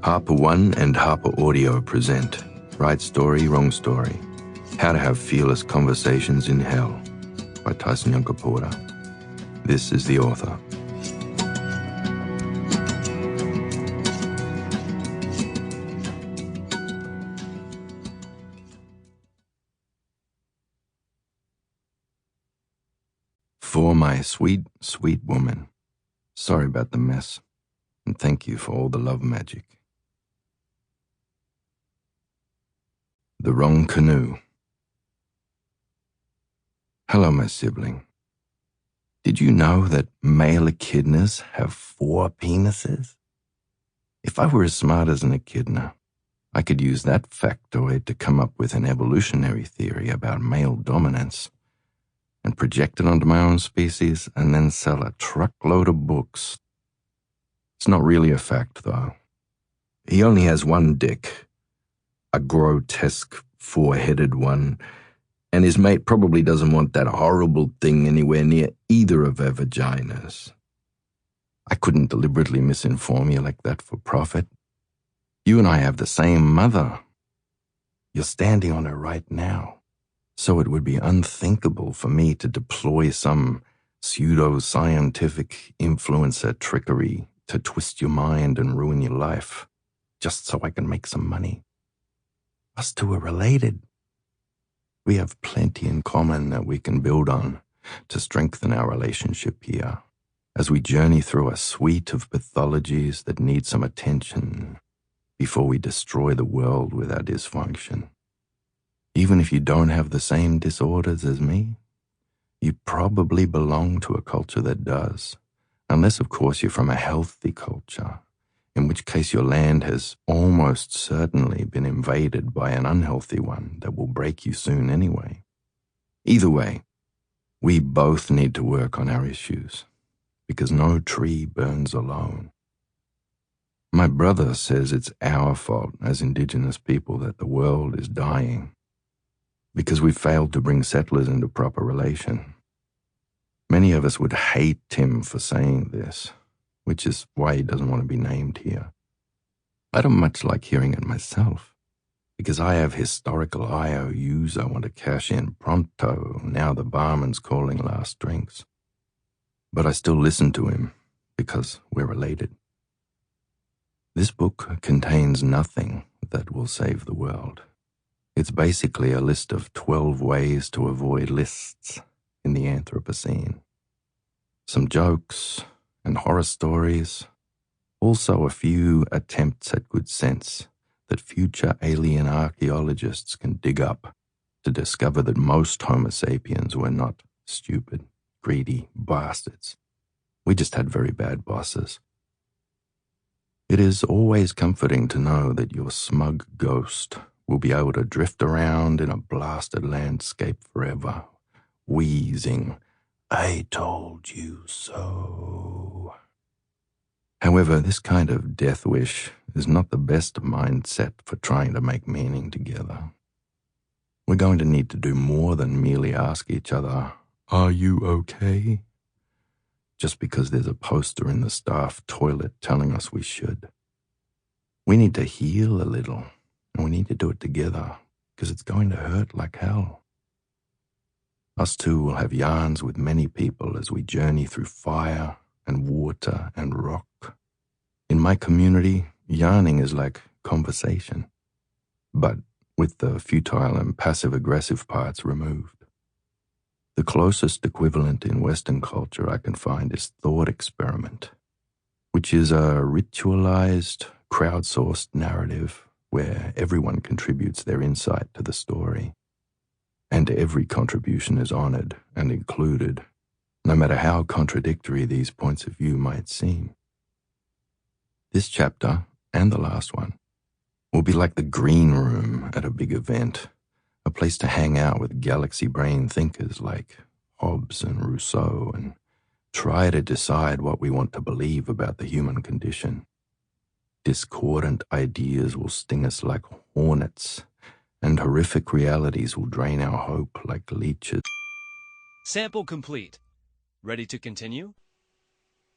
Harper One and HarperAudio present Right Story, Wrong Story. How to Have Fearless Conversations in Hell by Tyson Yunkaporta. This is the author. For my sweet, sweet woman, sorry about the mess, and thank you for all the love magic. The Wrong Canoe. Hello, my sibling. Did you know that male echidnas have 4 penises? If I were as smart as an echidna, I could use that factoid to come up with an evolutionary theory about male dominance and project it onto my own species and then sell a truckload of books. It's not really a fact, though. He only has one dick, a grotesque 4-headed one, and his mate probably doesn't want that horrible thing anywhere near either of their vaginas. I couldn't deliberately misinform you like that for profit. You and I have the same mother. You're standing on her right now, so it would be unthinkable for me to deploy some pseudo-scientific influencer trickery to twist your mind and ruin your life, just so I can make some money. Us two are related. We have plenty in common that we can build on to strengthen our relationship here, as we journey through a suite of pathologies that need some attention before we destroy the world with our dysfunction. Even if you don't have the same disorders as me, you probably belong to a culture that does, unless, of course, you're from a healthy culture, in which case your land has almost certainly been invaded by an unhealthy one that will break you soon anyway. Either way, we both need to work on our issues, because no tree burns alone. My brother says it's our fault as Indigenous people that the world is dying, because we failed to bring settlers into proper relation. Many of us would hate Tim for saying this, which is why he doesn't want to be named here. I don't much like hearing it myself, because I have historical IOUs I want to cash in pronto, now the barman's calling last drinks. But I still listen to him, because we're related. This book contains nothing that will save the world. It's basically a list of 12 ways to avoid lists in the Anthropocene. Some jokes and horror stories, also a few attempts at good sense that future alien archaeologists can dig up to discover that most Homo sapiens were not stupid, greedy bastards. We just had very bad bosses. It is always comforting to know that your smug ghost will be able to drift around in a blasted landscape forever, wheezing, "I told you so." However, this kind of death wish is not the best mindset for trying to make meaning together. We're going to need to do more than merely ask each other, "Are you okay?" just because there's a poster in the staff toilet telling us we should. We need to heal a little, and we need to do it together, because it's going to hurt like hell. Us two will have yarns with many people as we journey through fire and water and rock. In my community, yarning is like conversation, but with the futile and passive-aggressive parts removed. The closest equivalent in Western culture I can find is thought experiment, which is a ritualized, crowdsourced narrative where everyone contributes their insight to the story, and every contribution is honored and included, no matter how contradictory these points of view might seem. This chapter, and the last one, will be like the green room at a big event, a place to hang out with galaxy brain thinkers like Hobbes and Rousseau and try to decide what we want to believe about the human condition. Discordant ideas will sting us like hornets, and horrific realities will drain our hope like leeches. Sample complete. Ready to continue?